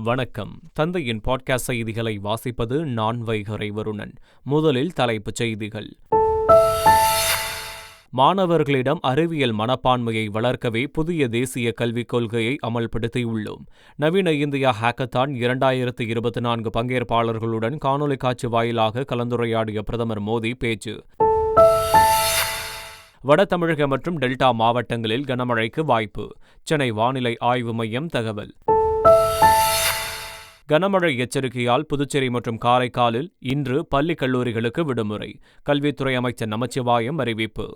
வணக்கம். தந்தையின் பாட்காஸ்ட் செய்திகளை வாசிப்பது நான் வைகரை வருணன். முதலில் தலைப்புச் செய்திகள். மாணவர்களிடம் அறிவியல் மனப்பான்மையை வளர்க்கவே புதிய தேசிய கல்விக் கொள்கையை அமல்படுத்தியுள்ளோம். நவீன இந்தியா ஹேக்கத்தான் 2024 பங்கேற்பாளர்களுடன் காணொலி காட்சி வாயிலாக கலந்துரையாடிய பிரதமர் மோடி பேச்சு. வட தமிழக மற்றும் டெல்டா மாவட்டங்களில் கனமழைக்கு வாய்ப்பு. சென்னை வானிலை ஆய்வு மையம் தகவல். கனமழை எச்சரிக்கையால் புதுச்சேரி மற்றும் காரைக்காலில் இன்று பள்ளி கல்லூரிகளுக்கு விடுமுறை. கல்வித்துறை அமைச்சர் நமச்சிவாயம் அறிவிப்பு.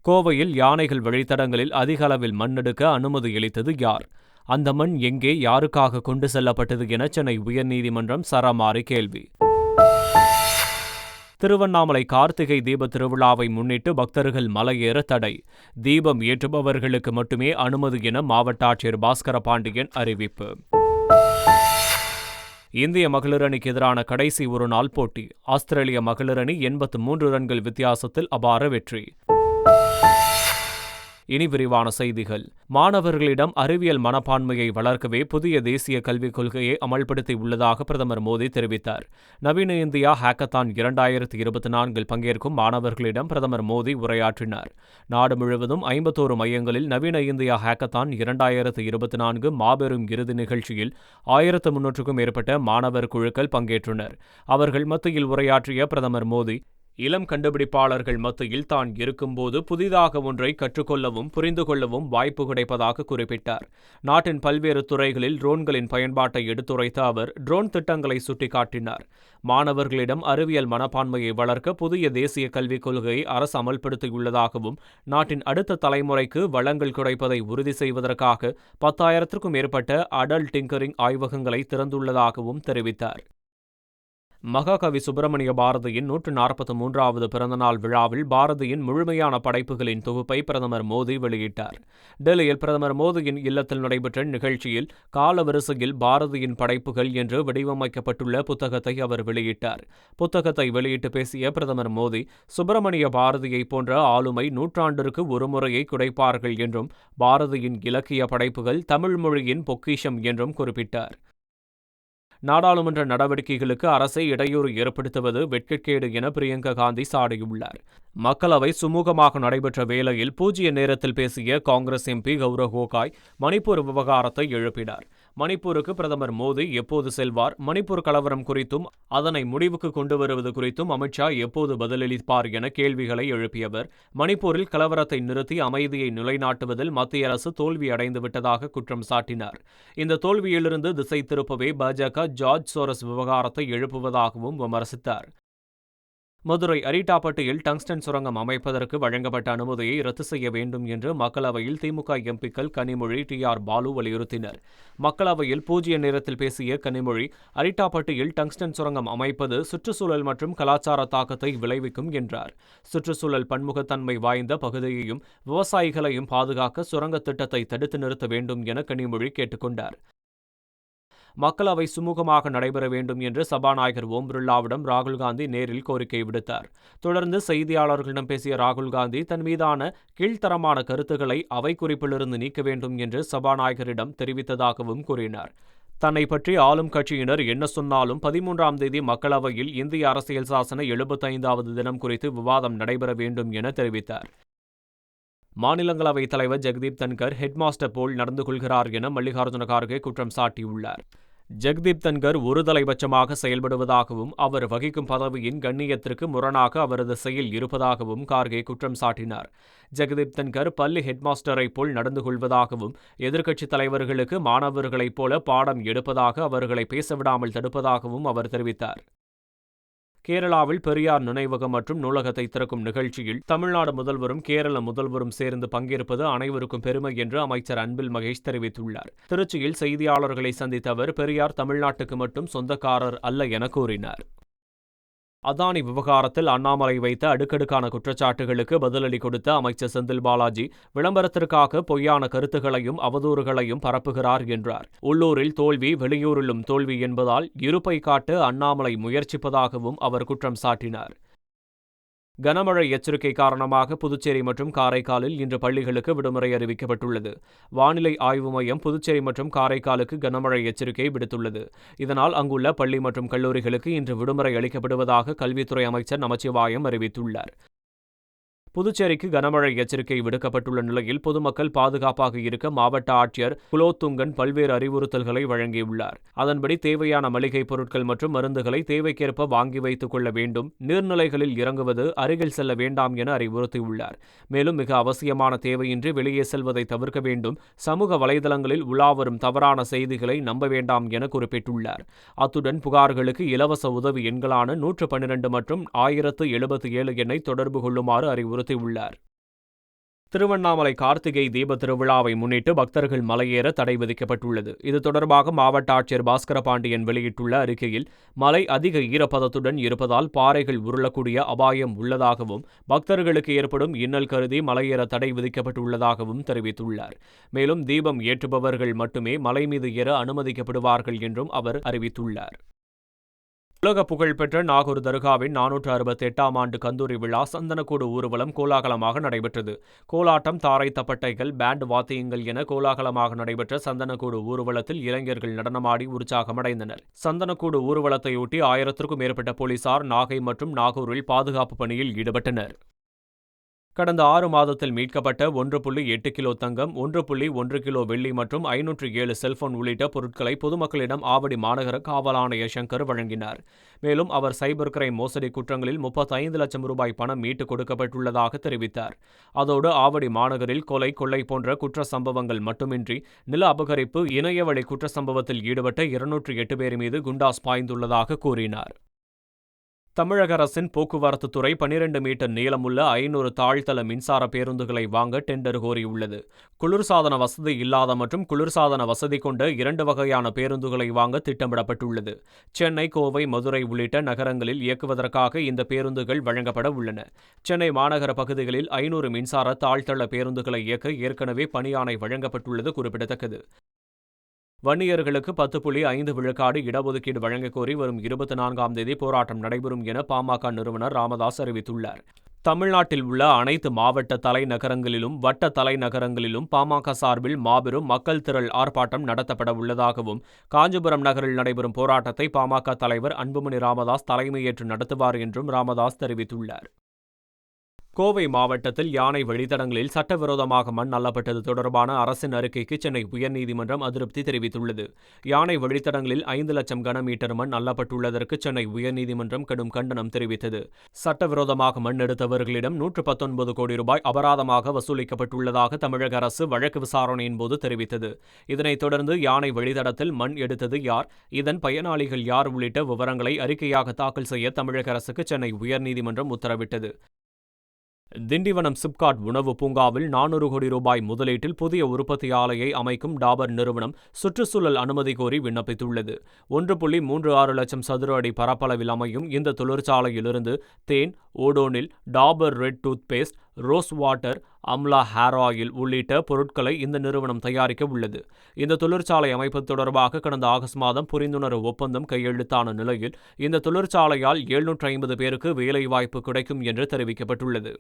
கோவையில் யானைகள் வழித்தடங்களில் அதிக அளவில் மண் எடுக்க அனுமதி அளித்தது யார்? அந்த மண் எங்கே, யாருக்காக கொண்டு செல்லப்பட்டது என சென்னை உயர்நீதிமன்றம் சரமாரி கேள்வி. திருவண்ணாமலை கார்த்திகை தீப திருவிழாவை முன்னிட்டு பக்தர்கள் மலையேற தடை. தீபம் ஏற்றுபவர்களுக்கு மட்டுமே அனுமதி என மாவட்ட ஆட்சியர் பாஸ்கர பாண்டியன் அறிவிப்பு. இந்திய மகளிர் அணிக்கு எதிரான கடைசி ஒருநாள் போட்டி. ஆஸ்திரேலிய மகளிர் அணி 83 ரன்கள் வித்தியாசத்தில் அபார வெற்றி. இனி விரிவான செய்திகள். மாணவர்களிடம் அறிவியல் மனப்பான்மையை வளர்க்கவே புதிய தேசிய கல்விக் கொள்கையை அமல்படுத்தி உள்ளதாக பிரதமர் மோடி தெரிவித்தார். நவீன இந்தியா ஹேக்கத்தான் 2024 பங்கேற்கும் மாணவர்களிடம் பிரதமர் மோடி உரையாற்றினார். நாடு முழுவதும் 51 மையங்களில் நவீன இந்தியா ஹேக்கத்தான் 2024 மாபெரும் இறுதி நிகழ்ச்சியில் 1300க்கும் மேற்பட்ட மாணவர் குழுக்கள் பங்கேற்றனர். அவர்கள் மத்தியில் உரையாற்றிய பிரதமர் மோடி, இளம் கண்டுபிடிப்பாளர்கள் மத்தியில் தான் இருக்கும்போது புதிதாக ஒன்றை கற்றுக்கொள்ளவும் புரிந்து கொள்ளவும் வாய்ப்பு கிடைப்பதாக குறிப்பிட்டார். நாட்டின் பல்வேறு துறைகளில் ட்ரோன்களின் பயன்பாட்டை எடுத்துரைத்த அவர் ட்ரோன் திட்டங்களை சுட்டிக்காட்டினார். மாணவர்களிடம் அறிவியல் மனப்பான்மையை வளர்க்க புதிய தேசிய கல்விக் கொள்கையை அரசு அமல்படுத்தியுள்ளதாகவும், நாட்டின் அடுத்த தலைமுறைக்கு வளங்கள் கிடைப்பதை உறுதி செய்வதற்காக 10,000க்கும் மேற்பட்ட அடல்ட் டிங்கரிங் ஆய்வகங்களை திறந்துள்ளதாகவும் தெரிவித்தார். மகாகவி சுப்பிரமணிய பாரதியின் 143வது பிறந்தநாள் விழாவில் பாரதியின் முழுமையான படைப்புகளின் தொகுப்பை பிரதமர் மோடி வெளியிட்டார். டெல்லியில் பிரதமர் மோடியின் இல்லத்தில் நடைபெற்ற நிகழ்ச்சியில் காலவரிசையில் பாரதியின் படைப்புகள் என்று வடிவமைக்கப்பட்டுள்ள புத்தகத்தை அவர் வெளியிட்டார். புத்தகத்தை வெளியிட்டு பேசிய பிரதமர் மோடி, சுப்பிரமணிய பாரதியை போன்ற ஆளுமை நூற்றாண்டிற்கு ஒரு முறையை கிடைப்பார்கள் என்றும், பாரதியின் இலக்கிய படைப்புகள் தமிழ் மொழியின் பொக்கிஷம் என்றும் குறிப்பிட்டார். நாடாளுமன்ற நடவடிக்கைகளுக்கு அரசை இடையூறு ஏற்படுத்துவது வெட்கக்கேடு என பிரியங்கா காந்தி சாடியுள்ளார். மக்களவை சுமூகமாக நடைபெற்ற வேளையில் பூஜ்ய நேரத்தில் பேசிய காங்கிரஸ் எம்பி கௌரவ் கோகாய் மணிப்பூர் விவகாரத்தை எழுப்பினார். மணிப்பூருக்கு பிரதமர் மோடி எப்போது செல்வார்? மணிப்பூர் கலவரம் குறித்தும் அதனை முடிவுக்கு கொண்டு வருவது குறித்தும் அமித்ஷா எப்போது பதிலளிப்பார் என கேள்விகளை எழுப்பியவர், மணிப்பூரில் கலவரத்தை நிறுத்தி அமைதியை நிலைநாட்டுவதில் மத்திய அரசு தோல்வியடைந்து விட்டதாக குற்றம் சாட்டினார். இந்த தோல்வியிலிருந்து திசை திருப்பவே பாஜக ஜார்ஜ் சோரஸ் விவகாரத்தை எழுப்புவதாகவும் விமர்சித்தார். மதுரை அரிட்டாப்பட்டியில் டங்ஸ்டன் சுரங்கம் அமைப்பதற்கு வழங்கப்பட்ட அனுமதியை ரத்து செய்ய வேண்டும் என்று மக்களவையில் திமுக எம்பிக்கள் கனிமொழி, டி.ஆர். பாலு வலியுறுத்தினர். மக்களவையில் பூஜ்ய நேரத்தில் பேசிய கனிமொழி, அரிட்டாப்பட்டியில் டங்ஸ்டன் சுரங்கம் அமைப்பது சுற்றுச்சூழல் மற்றும் கலாச்சார தாக்கத்தை விளைவிக்கும் என்றார். சுற்றுச்சூழல் பன்முகத்தன்மை வாய்ந்த பகுதியையும் விவசாயிகளையும் பாதுகாக்க சுரங்க திட்டத்தை தடுத்து நிறுத்த வேண்டும் என கனிமொழி கேட்டுக்கொண்டார். மக்களவை சுமூகமாக நடைபெற வேண்டும் என்று சபாநாயகர் ஓம் பிர்லாவிடம் ராகுல்காந்தி நேரில் கோரிக்கை விடுத்தார். தொடர்ந்து செய்தியாளர்களிடம் பேசிய ராகுல்காந்தி, தன் மீதான கீழ்த்தரமான கருத்துக்களை அவை குறிப்பிலிருந்து நீக்க வேண்டும் என்று சபாநாயகரிடம் தெரிவித்ததாகவும் கூறினார். தன்னை பற்றி ஆளும் கட்சியினர் என்ன சொன்னாலும் 13ஆம் தேதி மக்களவையில் இந்திய அரசியல் சாசன 75வது தினம் குறித்து விவாதம் நடைபெற வேண்டும் என தெரிவித்தார். மாநிலங்களவைத் தலைவர் ஜெகதீப் தன்கர் ஹெட்மாஸ்டர் போல் நடந்து கொள்கிறார் என மல்லிகார்ஜுன கார்கே குற்றம் சாட்டியுள்ளார். ஜெகதீப் தன்கர் ஒருதலைபட்சமாக செயல்படுவதாகவும், அவர் வகிக்கும் பதவியின் கண்ணியத்திற்கு முரணாக அவரது செயல் இருப்பதாகவும் கார்கே குற்றம் சாட்டினார். ஜெகதீப் தன்கர் பள்ளி ஹெட்மாஸ்டரை போல் நடந்து கொள்வதாகவும், எதிர்க்கட்சித் தலைவர்களுக்கு மாணவர்களைப் போல பாடம் எடுப்பதாக அவர்களை பேசவிடாமல் தடுப்பதாகவும் அவர் தெரிவித்தார். கேரளாவில் பெரியார் நினைவகம் மற்றும் நூலகத்தை திறக்கும் நிகழ்ச்சியில் தமிழ்நாடு முதல்வரும் கேரள முதல்வரும் சேர்ந்து பங்கேற்பது அனைவருக்கும் பெருமை என்று அமைச்சர் அன்பில் மகேஷ் தெரிவித்துள்ளார். திருச்சியில் செய்தியாளர்களை சந்தித்த அவர், பெரியார் தமிழ்நாட்டுக்கு மட்டும் சொந்தக்காரர் அல்ல என கூறினார். அதானி விவகாரத்தில் அண்ணாமலை வைத்த அடுக்கடுக்கான குற்றச்சாட்டுகளுக்கு பதிலடி கொடுத்த அமைச்சர் செந்தில் பாலாஜி, விளம்பரத்திற்காக பொய்யான கருத்துகளையும் அவதூறுகளையும் பரப்புகிறார் என்றார். உள்ளூரில் தோல்வி, வெளியூரிலும் தோல்வி என்பதால் இருப்பை காட்ட அண்ணாமலை முயற்சிப்பதாகவும் அவர் குற்றம் சாட்டினார். கனமழை எச்சரிக்கை காரணமாக புதுச்சேரி மற்றும் காரைக்காலில் இன்று பள்ளிகளுக்கு விடுமுறை அறிவிக்கப்பட்டுள்ளது. வானிலை ஆய்வு மையம் புதுச்சேரி மற்றும் காரைக்காலுக்கு கனமழை எச்சரிக்கை விடுத்துள்ளது. இதனால் அங்குள்ள பள்ளி மற்றும் கல்லூரிகளுக்கு இன்று விடுமுறை அளிக்கப்படுவதாக கல்வித்துறை அமைச்சர் நமச்சிவாயம் அறிவித்துள்ளார். புதுச்சேரிக்கு கனமழை எச்சரிக்கை விடுக்கப்பட்டுள்ள நிலையில் பொதுமக்கள் பாதுகாப்பாக இருக்க மாவட்ட ஆட்சியர் குலோத்துங்கன் பல்வேறு அறிவுறுத்தல்களை வழங்கியுள்ளார். அதன்படி தேவையான மளிகைப் பொருட்கள் மற்றும் மருந்துகளை தேவைக்கேற்ப வாங்கி வைத்துக் கொள்ள வேண்டும், நீர்நிலைகளில் இறங்குவது, அருகில் செல்ல வேண்டாம் என அறிவுறுத்தியுள்ளார். மேலும் மிக அவசியமான தேவையின்றி வெளியே செல்வதை தவிர்க்க வேண்டும், சமூக வலைதளங்களில் உலாவரும் தவறான செய்திகளை நம்ப வேண்டாம் என குறிப்பிட்டுள்ளார். அத்துடன் புகார்களுக்கு இலவச உதவி எண்களான 112 மற்றும் 1077 எண்ணை தொடர்பு கொள்ளுமாறு அறிவுறுத்தியுள்ளார். திருவண்ணாமலை கார்த்திகை தீப திருவிழாவை முன்னிட்டு பக்தர்கள் மலையேற தடை விதிக்கப்பட்டுள்ளது. இது தொடர்பாக மாவட்ட ஆட்சியர் பாஸ்கரபாண்டியன் வெளியிட்டுள்ள அறிக்கையில், மலை அதிக ஈரப்பதத்துடன் இருப்பதால் பாறைகள் உருளக்கூடிய அபாயம் உள்ளதாகவும், பக்தர்களுக்கு ஏற்படும் இன்னல் கருதி மலையேற தடை விதிக்கப்பட்டுள்ளதாகவும் தெரிவித்துள்ளார். மேலும் தீபம் ஏற்றுபவர்கள் மட்டுமே மலை மீது ஏற அனுமதிக்கப்படுவார்கள் என்றும் அவர் அறிவித்துள்ளார். உலக புகழ்பெற்ற நாகூர் தர்காவின் 468ஆம் ஆண்டு கந்தூரி விழா சந்தனக்கூடு ஊர்வலம் கோலாகலமாக நடைபெற்றது. கோலாட்டம், தாரை தப்பட்டைகள், பேண்ட் வாத்தியங்கள் என கோலாகலமாக நடைபெற்ற சந்தனக்கூடு ஊர்வலத்தில் இளைஞர்கள் நடனமாடி உற்சாகமடைந்தனர். சந்தனக்கூடு ஊர்வலத்தையொட்டி 1000க்கும் மேற்பட்ட போலீசார் நாகை மற்றும் நாகூரில் பாதுகாப்பு பணியில் ஈடுபட்டனர். கடந்த 6 மாதத்தில் மீட்கப்பட்ட 1.8 கிலோ தங்கம், 1.1 கிலோ வெள்ளி மற்றும் 507 செல்போன் உள்ளிட்ட பொருட்களை பொதுமக்களிடம் ஆவடி மாநகர காவல் ஆணையர் சங்கர் வழங்கினார். மேலும் அவர் சைபர் கிரைம் மோசடி குற்றங்களில் 35 லட்சம் ரூபாய் பணம் மீட்டுக் கொடுக்கப்பட்டுள்ளதாக தெரிவித்தார். அதோடு ஆவடி மாநகரில் கொலை, கொள்ளை போன்ற குற்ற சம்பவங்கள் மட்டுமின்றி நில அபகரிப்பு, இணையவழி குற்ற சம்பவத்தில் ஈடுபட்ட 208 பேர் மீது குண்டாஸ் பாய்ந்துள்ளதாக கூறினார். தமிழக அரசின் போக்குவரத்து துறை 12 மீட்டர் நீளமுள்ள 500 தாழ்தள மின்சார பேருந்துகளை வாங்க டெண்டர் கோரியுள்ளது. குளிர்சாதன வசதி இல்லாத மற்றும் குளிர்சாதன வசதி கொண்ட 2 வகையான பேருந்துகளை வாங்க திட்டமிடப்பட்டுள்ளது. சென்னை, கோவை, மதுரை உள்ளிட்ட நகரங்களில் இயக்குவதற்காக இந்த பேருந்துகள் வழங்கப்பட உள்ளன. சென்னை மாநகர பகுதிகளில் 500 மின்சார தாழ்தள பேருந்துகளை இயக்க ஏற்கனவே பணியாணை வழங்கப்பட்டுள்ளது குறிப்பிடத்தக்கது. வன்னியர்களுக்கு 10.5 விழுக்காடு இடஒதுக்கீடு வழங்கக் கோரி வரும் 24ஆம் தேதி போராட்டம் நடைபெறும் என பாமக நிறுவனர் ராமதாஸ் அறிவித்துள்ளார். தமிழ்நாட்டில் உள்ள அனைத்து மாவட்ட தலைநகரங்களிலும் வட்ட தலைநகரங்களிலும் பாமக சார்பில் மாபெரும் மக்கள் திரள் ஆர்ப்பாட்டம் நடத்தப்பட உள்ளதாகவும், காஞ்சிபுரம் நகரில் நடைபெறும் போராட்டத்தை பாமக தலைவர் அன்புமணி ராமதாஸ் தலைமையேற்று நடத்துவார் என்றும் ராமதாஸ் தெரிவித்துள்ளார். கோவை மாவட்டத்தில் யானை வழித்தடங்களில் சட்டவிரோதமாக மண் அள்ளப்பட்டது தொடர்பான அரசின் அறிக்கைக்கு சென்னை உயர்நீதிமன்றம் அதிருப்தி தெரிவித்துள்ளது. யானை வழித்தடங்களில் 5 லட்சம் கனமீட்டர் மண் அள்ளப்பட்டுள்ளதற்கு சென்னை உயர்நீதிமன்றம் கடும் கண்டனம் தெரிவித்தது. சட்டவிரோதமாக மண் எடுத்தவர்களிடம் 119 கோடி ரூபாய் அபராதமாக வசூலிக்கப்பட்டுள்ளதாக தமிழக அரசு வழக்கு விசாரணையின் போது தெரிவித்தது. இதனைத் தொடர்ந்து யானை வழித்தடத்தில் மண் எடுத்தது யார், இதன் பயனாளிகள் யார் உள்ளிட்ட விவரங்களை அறிக்கையாக தாக்கல் செய்ய தமிழக அரசுக்கு சென்னை உயர்நீதிமன்றம் உத்தரவிட்டது. திண்டிவனம் சிப்காட் உணவு பூங்காவில் 400 கோடி ரூபாய் முதலீட்டில் புதிய உற்பத்தி ஆலையை அமைக்கும் டாபர் நிறுவனம் சுற்றுச்சூழல் அனுமதி கோரி விண்ணப்பித்துள்ளது. 1.36 லட்சம் சதுர அடி பரப்பளவில் அமையும் இந்த தொழிற்சாலையிலிருந்து தேன், Odonil, Dabur red toothpaste, rose water, amla hair oil உள்ளிட்ட பொருட்களை இந்த நிறுவனம் தயாரிக்க உள்ளது. இந்த தொழிற்சாலை அமைப்பது தொடர்பாக கடந்த ஆகஸ்ட் மாதம் புரிந்துணர்வு ஒப்பந்தம் கையெழுத்தான நிலையில் இந்த தொழிற்சாலையால் 750 பேருக்கு வேலைவாய்ப்பு கிடைக்கும் என்று தெரிவிக்கப்பட்டுள்ளது.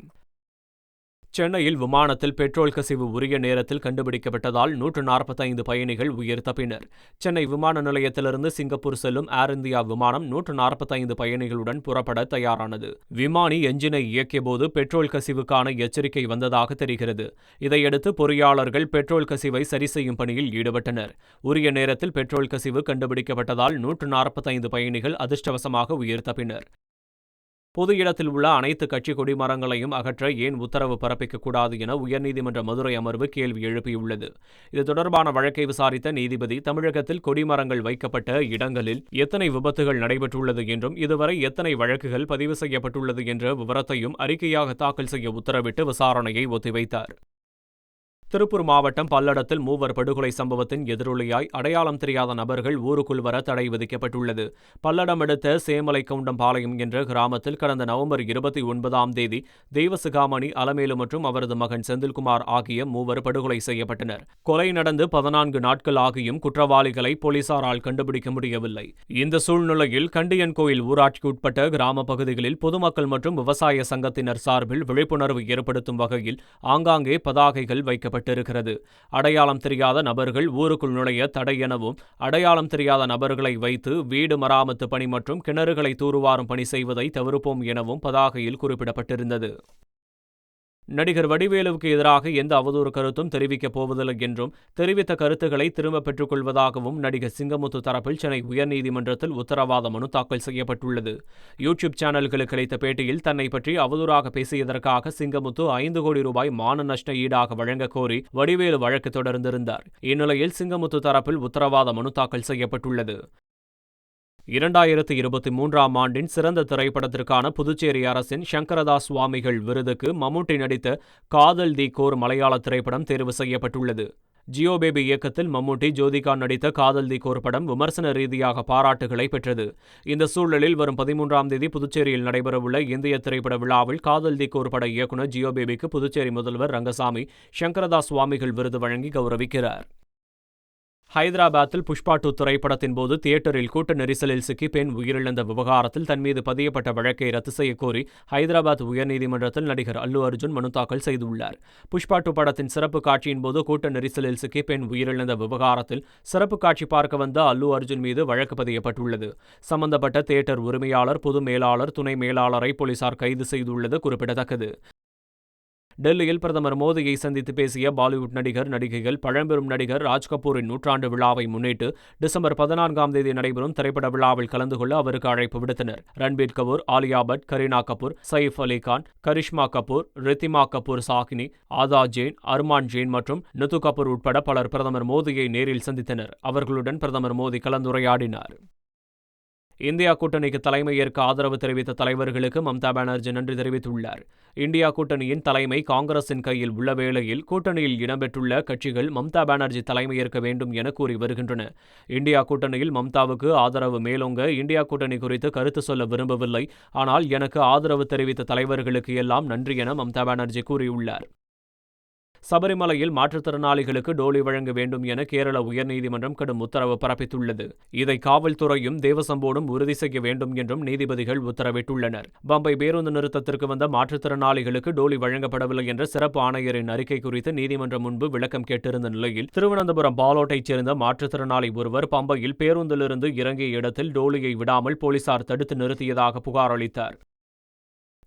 சென்னையில் விமானத்தில் பெட்ரோல் கசிவு உரிய நேரத்தில் கண்டுபிடிக்கப்பட்டதால் 145 பயணிகள் உயிர் தப்பினர். சென்னை விமான நிலையத்திலிருந்து சிங்கப்பூர் செல்லும் ஏர் இந்தியா விமானம் 145 பயணிகளுடன் புறப்பட தயாரானது. விமானி எஞ்சினை இயக்கியபோது பெட்ரோல் கசிவுக்கான எச்சரிக்கை வந்ததாக தெரிகிறது. இதையடுத்து பொறியாளர்கள் பெட்ரோல் கசிவை சரி செய்யும் பணியில் ஈடுபட்டனர். உரிய நேரத்தில் பெட்ரோல் கசிவு கண்டுபிடிக்கப்பட்டதால் 145 பயணிகள் அதிர்ஷ்டவசமாக உயிர் தப்பினர். பொது இடத்தில் உள்ள அனைத்து கட்சி கொடிமரங்களையும் அகற்ற ஏன் உத்தரவு பிறப்பிக்கக்கூடாது என உயர்நீதிமன்ற மதுரை அமர்வு கேள்வி எழுப்பியுள்ளது. இது தொடர்பான வழக்கை விசாரித்த நீதிபதி, தமிழகத்தில் கொடிமரங்கள் வைக்கப்பட்ட இடங்களில் எத்தனை விபத்துகள் நடைபெற்றுள்ளது என்றும் இதுவரை எத்தனை வழக்குகள் பதிவு செய்யப்பட்டுள்ளது என்ற விவரத்தையும் அறிக்கையாக தாக்கல் செய்ய உத்தரவிட்டு விசாரணையை ஒத்திவைத்தார். திருப்பூர் மாவட்டம் பல்லடத்தில் மூவர் படுகொலை சம்பவத்தின் எதிரொலியாய் அடையாளம் தெரியாத நபர்கள் ஊருக்குள் வர தடை விதிக்கப்பட்டுள்ளது. பல்லடம் அடுத்த சேமலைக்கவுண்டம்பாளையம் என்ற கிராமத்தில் கடந்த நவம்பர் 29ஆம் தேதி தெய்வசிகாமணி அலமேலு மற்றும் அவரது மகன் செந்தில்குமார் ஆகிய மூவர் படுகொலை செய்யப்பட்டனர். கொலை நடந்து 14 நாட்கள் ஆகியும் குற்றவாளிகளை போலீசாரால் கண்டுபிடிக்க முடியவில்லை. இந்த சூழ்நிலையில் கண்டியன்கோயில் ஊராட்சிக்குட்பட்ட கிராம பகுதிகளில் பொதுமக்கள் மற்றும் விவசாய சங்கத்தினர் சார்பில் விழிப்புணர்வு ஏற்படுத்தும் வகையில் ஆங்காங்கே பதாகைகள் வைக்கப்பட்டன. அடையாளம் தெரியாத நபர்கள் ஊருக்குள் நுழைய தடை எனவும், அடையாளம் தெரியாத நபர்களை வைத்து வீடு மராமத்து பணி மற்றும் கிணறுகளை தூர்வாரும் பணி செய்வதை தவிர்ப்போம் எனவும் பதாகையில் குறிப்பிடப்பட்டிருந்தது. நடிகர் வடிவேலுவுக்கு எதிராக எந்த அவதூறு கருத்தும் தெரிவிக்கப் போவதில்லை என்றும், தெரிவித்த கருத்துக்களை திரும்ப பெற்றுக் கொள்வதாகவும் நடிகர் சிங்கமுத்து தரப்பில் சென்னை உயர்நீதிமன்றத்தில் உத்தரவாத மனு தாக்கல் செய்யப்பட்டுள்ளது. யூடியூப் சேனல்களுக்கு அளித்த பேட்டியில் தன்னை பற்றி அவதூறாக பேசியதற்காக சிங்கமுத்து 5 கோடி ரூபாய் மான நஷ்ட ஈடாக வழங்கக் கோரி வடிவேலு வழக்கு தொடர்ந்திருந்தார். இந்நிலையில் சிங்கமுத்து தரப்பில் உத்தரவாத மனு தாக்கல் செய்யப்பட்டுள்ளது. 2023ஆம் ஆண்டின் சிறந்த திரைப்படத்திற்கான புதுச்சேரி அரசின் சங்கரதாஸ் சுவாமிகள் விருதுக்கு மம்முட்டி நடித்த காதல் தி கோர் மலையாள திரைப்படம் தேர்வு செய்யப்பட்டுள்ளது. ஜியோ பேபி இயக்கத்தில் மம்முட்டி, ஜோதிகா நடித்த காதல் தி கோர் படம் விமர்சன ரீதியாக பாராட்டுகளை பெற்றது. இந்த சூழலில் வரும் 13ஆம் தேதி புதுச்சேரியில் நடைபெறவுள்ள இந்திய திரைப்பட விழாவில் காதல் தி கோர் பட இயக்குநர் ஜியோ பேபிக்கு புதுச்சேரி முதல்வர் ரங்கசாமி சங்கரதாஸ் சுவாமிகள் விருது வழங்கி கௌரவிக்கிறார். ஹைதராபாத்தில் புஷ்பா 2 திரைப்படத்தின் போது தியேட்டரில் கூட்ட நெரிசலில் சிக்கி பெண் உயிரிழந்த விவகாரத்தில் தன் மீது பதியப்பட்ட வழக்கை ரத்து செய்யக்கோரி ஹைதராபாத் உயர்நீதிமன்றத்தில் நடிகர் அல்லு அர்ஜுன் மனு தாக்கல் செய்துள்ளார். புஷ்பா 2 படத்தின் சிறப்பு காட்சியின் போது கூட்ட நெரிசலில் சிக்கி பெண் உயிரிழந்த விவகாரத்தில் சிறப்பு காட்சி பார்க்க வந்த அல்லு அர்ஜுன் மீது வழக்கு பதியப்பட்டுள்ளது. சம்பந்தப்பட்ட தியேட்டர் உரிமையாளர், பொது மேலாளர், துணை மேலாளரை போலீசார் கைது செய்துள்ளது குறிப்பிடத்தக்கது. டெல்லியில் பிரதமர் மோடியை சந்தித்து பேசிய பாலிவுட் நடிகர், நடிகைகள். பழம்பெரும் நடிகர் ராஜ்கபூரின் நூற்றாண்டு விழாவை முன்னிட்டு டிசம்பர் 14ஆம் தேதி நடைபெறும் திரைப்பட விழாவில் கலந்து கொள்ள அவருக்கு அழைப்பு விடுத்தனர். ரன்பீர் கபூர், ஆலியா பட், கரீனா கபூர், சயிஃப் அலி கான், கரிஷ்மா கபூர், ரித்திமா கபூர் சாஹினி, ஆதா ஜெயின், அர்மான் ஜெயின் மற்றும் நித்து கபூர் உட்பட பலர் பிரதமர் மோடியை நேரில் சந்தித்தனர். அவர்களுடன் பிரதமர் மோடி கலந்துரையாடினார். இந்தியா கூட்டணிக்கு தலைமை ஏற்க ஆதரவு தெரிவித்த தலைவர்களுக்கு மம்தா பானர்ஜி நன்றி தெரிவித்துள்ளார். இந்தியா கூட்டணியின் தலைமை காங்கிரசின் கையில் உள்ள வேளையில் கூட்டணியில் இடம்பெற்றுள்ள கட்சிகள் மம்தா பானர்ஜி தலைமையேற்க வேண்டும் என கூறி வருகின்றன. இந்தியா கூட்டணியில் மம்தாவுக்கு ஆதரவு மேலோங்க இந்தியா கூட்டணி குறித்து கருத்து சொல்ல விரும்பவில்லை. ஆனால் எனக்கு ஆதரவு தெரிவித்த தலைவர்களுக்கு எல்லாம் நன்றி என மம்தா பானர்ஜி கூறியுள்ளார். சபரிமலையில் மாற்றுத்திறனாளிகளுக்கு டோலி வழங்க வேண்டும் என கேரள உயர்நீதிமன்றம் கடும் உத்தரவு பிறப்பித்துள்ளது. இதை காவல்துறையும் தேவசம் போர்டும் உறுதி செய்ய வேண்டும் என்றும் நீதிபதிகள் உத்தரவிட்டுள்ளனர். பம்பை பேருந்து நிறுத்தத்திற்கு வந்த மாற்றுத்திறனாளிகளுக்கு டோலி வழங்கப்படவில்லை என்ற சிறப்பு ஆணையரின் அறிக்கை குறித்து நீதிமன்றம் முன்பு விளக்கம் கேட்டிருந்த நிலையில் திருவனந்தபுரம் பாலோட்டைச் சேர்ந்த மாற்றுத்திறனாளி ஒருவர் பம்பையில் பேருந்திலிருந்து இறங்கிய இடத்தில் டோலியை விடாமல் போலீசார் தடுத்து நிறுத்தியதாக புகார் அளித்தார்.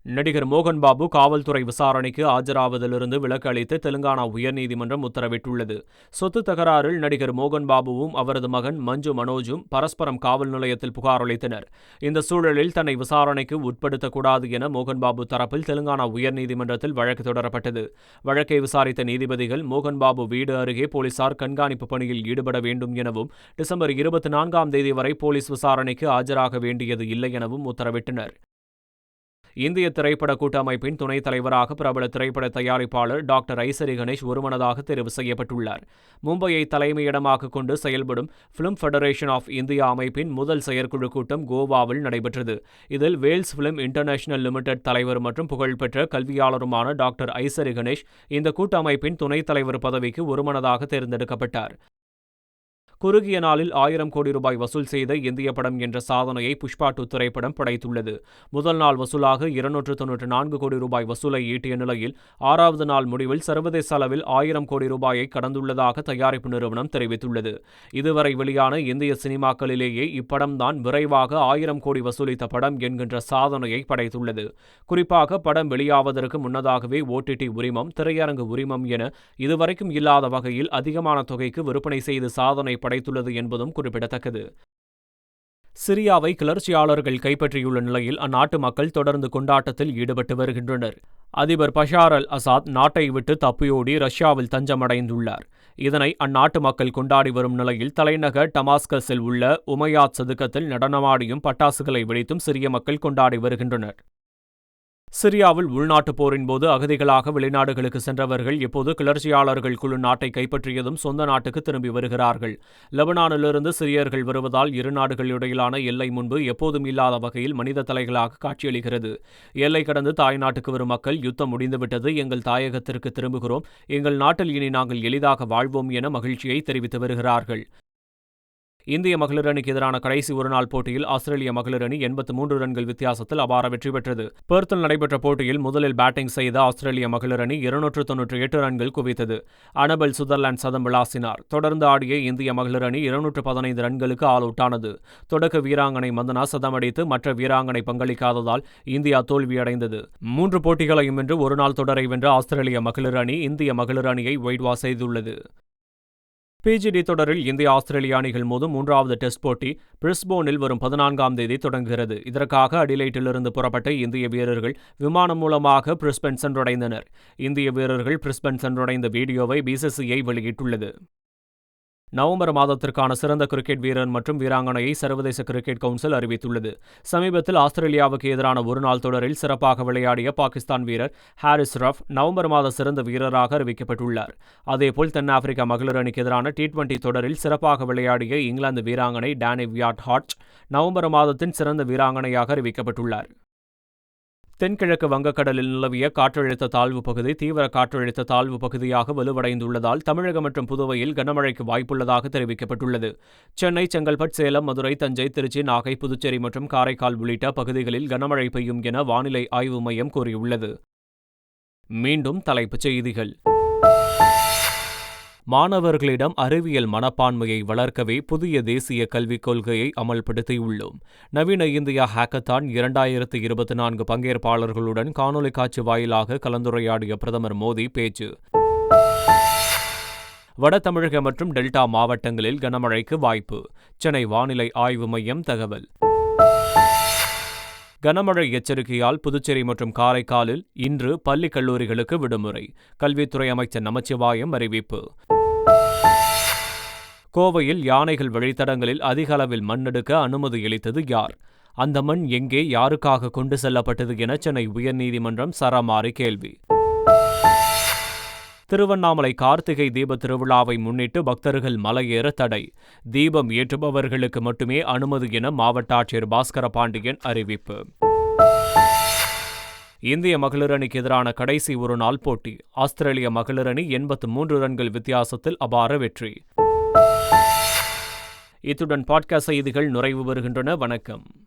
நடிகர் மோகன் பாபு காவல்துறை விசாரணைக்கு ஆஜராவதிலிருந்து விலக்கு அளித்து தெலுங்கானா உயர்நீதிமன்றம் உத்தரவிட்டுள்ளது. சொத்து தகராறில் நடிகர் மோகன் பாபுவும் அவரது மகன் மஞ்சு மனோஜும் பரஸ்பரம் காவல் நிலையத்தில் புகார் அளித்தனர். இந்த சூழலில் தன்னை விசாரணைக்கு உட்படுத்தக்கூடாது என மோகன் பாபு தரப்பில் தெலுங்கானா உயர்நீதிமன்றத்தில் வழக்கு தொடரப்பட்டது. வழக்கை விசாரித்த நீதிபதிகள் மோகன் பாபு வீடு அருகே போலீசார் கண்காணிப்பு பணியில் ஈடுபட வேண்டும் எனவும், டிசம்பர் 24ஆம் தேதி வரை போலீஸ் விசாரணைக்கு ஆஜராக வேண்டியது இல்லை எனவும் உத்தரவிட்டனர். இந்திய திரைப்பட கூட்டமைப்பின் துணைத் தலைவராக பிரபல திரைப்பட தயாரிப்பாளர் டாக்டர் ஐசரி கணேஷ் ஒருமனதாக தேர்வு செய்யப்பட்டுள்ளார். மும்பையை தலைமையிடமாக கொண்டு செயல்படும் பிலிம் ஃபெடரேஷன் ஆஃப் இந்தியா அமைப்பின் முதல் செயற்குழு கூட்டம் கோவாவில் நடைபெற்றது. இதில் வேல்ஸ் பிலிம் இன்டர்நேஷனல் லிமிடெட் தலைவர் மற்றும் புகழ்பெற்ற கல்வியாளருமான டாக்டர் ஐசரி கணேஷ் இந்த கூட்டமைப்பின் துணைத் தலைவர் பதவிக்கு ஒருமனதாக தேர்ந்தெடுக்கப்பட்டார். குறுகிய நாளில் 1000 கோடி ரூபாய் வசூல் செய்த இந்திய படம் என்ற சாதனையை புஷ்பா 2 திரைப்படம் படைத்துள்ளது. முதல் நாள் வசூலாக 294 கோடி ரூபாய் வசூலை ஈட்டிய நிலையில் 6வது நாள் முடிவில் சர்வதேச அளவில் 1000 கோடி ரூபாயை கடந்துள்ளதாக தயாரிப்பு நிறுவனம் தெரிவித்துள்ளது. இதுவரை வெளியான இந்திய சினிமாக்களிலேயே இப்படம்தான் விரைவாக 1000 கோடி வசூலித்த படம் என்கின்ற சாதனையை படைத்துள்ளது. குறிப்பாக படம் வெளியாவதற்கு முன்னதாகவே OTT உரிமம், திரையரங்கு உரிமம் என இதுவரைக்கும் இல்லாத வகையில் அதிகமான தொகைக்கு விற்பனை செய்து சாதனை படைத்துள்ளது என்பதும் குறிப்பிடத்தக்கது. சிரியாவை கிளர்ச்சியாளர்கள் கைப்பற்றியுள்ள நிலையில் அந்நாட்டு மக்கள் தொடர்ந்து கொண்டாட்டத்தில் ஈடுபட்டு வருகின்றனர். அதிபர் பஷார் அல் அசாத் நாட்டை விட்டு தப்பியோடி ரஷ்யாவில் தஞ்சமடைந்துள்ளார். இதனை அந்நாட்டு மக்கள் கொண்டாடி வரும் நிலையில் தலைநகர் டமாஸ்கஸில் உள்ள உமையாத் சதுக்கத்தில் நடனமாடியும் பட்டாசுகளை வெடித்தும் சிரிய மக்கள் கொண்டாடி வருகின்றனர். சிரியாவில் உள்நாட்டுப் போரின் போது அகதிகளாக வெளிநாடுகளுக்கு சென்றவர்கள் இப்போது கிளர்ச்சியாளர்கள் குழு நாட்டை கைப்பற்றியதும் சொந்த நாட்டுக்கு திரும்பி வருகிறார்கள். லெபனானிலிருந்து சிரியர்கள் வருவதால் இரு நாடுகளிடையிலான எல்லை முன்பு எப்போதும் இல்லாத வகையில் மனித தலைகளாக காட்சியளிக்கிறது. எல்லை கடந்து தாய் நாட்டுக்கு வரும் மக்கள் யுத்தம் முடிந்துவிட்டது, எங்கள் தாயகத்திற்கு திரும்புகிறோம், எங்கள் நாட்டில் இனி நாங்கள் எளிதாக வாழ்வோம் என மகிழ்ச்சியை தெரிவித்து வருகிறார்கள். இந்திய மகளிர் அணிக்கு எதிரான கடைசி ஒருநாள் போட்டியில் ஆஸ்திரேலிய மகளிர் அணி 83 ரன்கள் வித்தியாசத்தில் அபார வெற்றி பெற்றது. பெர்த்தில் நடைபெற்ற போட்டியில் முதலில் பேட்டிங் செய்த ஆஸ்திரேலிய மகளிர் அணி 298 ரன்கள் குவித்தது. அனபெல் சுதர்லாந்து சதம் விளாசினார். தொடர்ந்து ஆடிய இந்திய மகளிர் அணி 215 ரன்களுக்கு ஆல் அவுட் ஆனது. தொடக்க வீராங்கனை மந்தனா சதமடித்து மற்ற வீராங்கனை பங்களிக்காததால் இந்தியா தோல்வியடைந்தது. 3 போட்டிகளையும் வென்று ஒருநாள் தொடரை வென்ற ஆஸ்திரேலிய மகளிர் அணி இந்திய மகளிர் அணியை ஒயிட் வாஷ் செய்துள்ளது. PGD தொடரில் இந்திய ஆஸ்திரேலிய அணிகள் மோதும் 3வது டெஸ்ட் போட்டி பிரிஸ்பேனில் வரும் 14ஆம் தேதி தொடங்குகிறது. இதற்காக அடிலைட்டிலிருந்து புறப்பட்ட இந்திய வீரர்கள் விமானம் மூலமாக பிரிஸ்பேன் சென்றடைந்தனர். இந்திய வீரர்கள் பிரிஸ்பேன் சென்றடைந்த வீடியோவை BCCI வெளியிட்டுள்ளது. நவம்பர் மாதத்திற்கான சிறந்த கிரிக்கெட் வீரர் மற்றும் வீராங்கனையை சர்வதேச கிரிக்கெட் கவுன்சில் அறிவித்துள்ளது. சமீபத்தில் ஆஸ்திரேலியாவுக்கு எதிரான ஒருநாள் தொடரில் சிறப்பாக விளையாடிய பாகிஸ்தான் வீரர் ஹாரிஸ் ரஃப் நவம்பர் மாத சிறந்த வீரராக அறிவிக்கப்பட்டுள்ளார். அதேபோல் தென்னாப்பிரிக்கா மகளிர் அணிக்கு எதிரான T20 தொடரில் சிறப்பாக விளையாடிய இங்கிலாந்து வீராங்கனை டானி வியாட்-ஹார்ட் நவம்பர் மாதத்தின் சிறந்த வீராங்கனையாக அறிவிக்கப்பட்டுள்ளார். தென்கிழக்கு வங்கக்கடலில் நிலவிய காற்றழுத்த தாழ்வு பகுதி தீவிர காற்றழுத்த தாழ்வு பகுதியாக வலுவடைந்துள்ளதால் தமிழகம் மற்றும் புதுவையில் கனமழைக்கு வாய்ப்புள்ளதாக தெரிவிக்கப்பட்டுள்ளது. சென்னை, செங்கல்பட்டு, சேலம், மதுரை, தஞ்சை, திருச்சி, நாகை, புதுச்சேரி மற்றும் காரைக்கால் உள்ளிட்ட பகுதிகளில் கனமழை பெய்யும் என வானிலை ஆய்வு மையம் கூறியுள்ளது. மீண்டும் தலைப்புச் செய்திகள். மாணவர்களிடம் அறிவியல் மனப்பான்மையை வளர்க்கவே புதிய தேசிய கல்விக் கொள்கையை அமல்படுத்தியுள்ளோம். நவீன இந்தியா ஹேக்கத்தான் 2024 பங்கேற்பாளர்களுடன் காணொலி காட்சி வாயிலாக கலந்துரையாடிய பிரதமர் மோடி பேச்சு. வட தமிழக மற்றும் டெல்டா மாவட்டங்களில் கனமழைக்கு வாய்ப்பு, சென்னை வானிலை ஆய்வு மையம் தகவல். கனமழை எச்சரிக்கையால் புதுச்சேரி மற்றும் காரைக்காலில் இன்று பள்ளி கல்லூரிகளுக்கு விடுமுறை, கல்வித்துறை அமைச்சர் நமச்சிவாயம் அறிவிப்பு. கோவையில் யானைகள் வழித்தடங்களில் அதிக அளவில் மண் எடுக்க அனுமதியளித்தது யார்? அந்த மண் எங்கே, யாருக்காக கொண்டு செல்லப்பட்டது என சென்னை உயர்நீதிமன்றம் சரமாரி கேள்வி. திருவண்ணாமலை கார்த்திகை தீப திருவிழாவை முன்னிட்டு பக்தர்கள் மலையேற தடை, தீபம் ஏற்றுபவர்களுக்கு மட்டுமே அனுமதி என மாவட்ட ஆட்சியர் பாஸ்கர பாண்டியன் அறிவிப்பு. இந்திய மகளிர் அணிக்கு எதிரான கடைசி ஒருநாள் போட்டி ஆஸ்திரேலிய மகளிர் அணி 83 ரன்கள் வித்தியாசத்தில் அபார வெற்றி. இத்துடன் பாட்காஸ்ட் செய்திகள் நிறைவு பெறுகின்றன. வணக்கம்.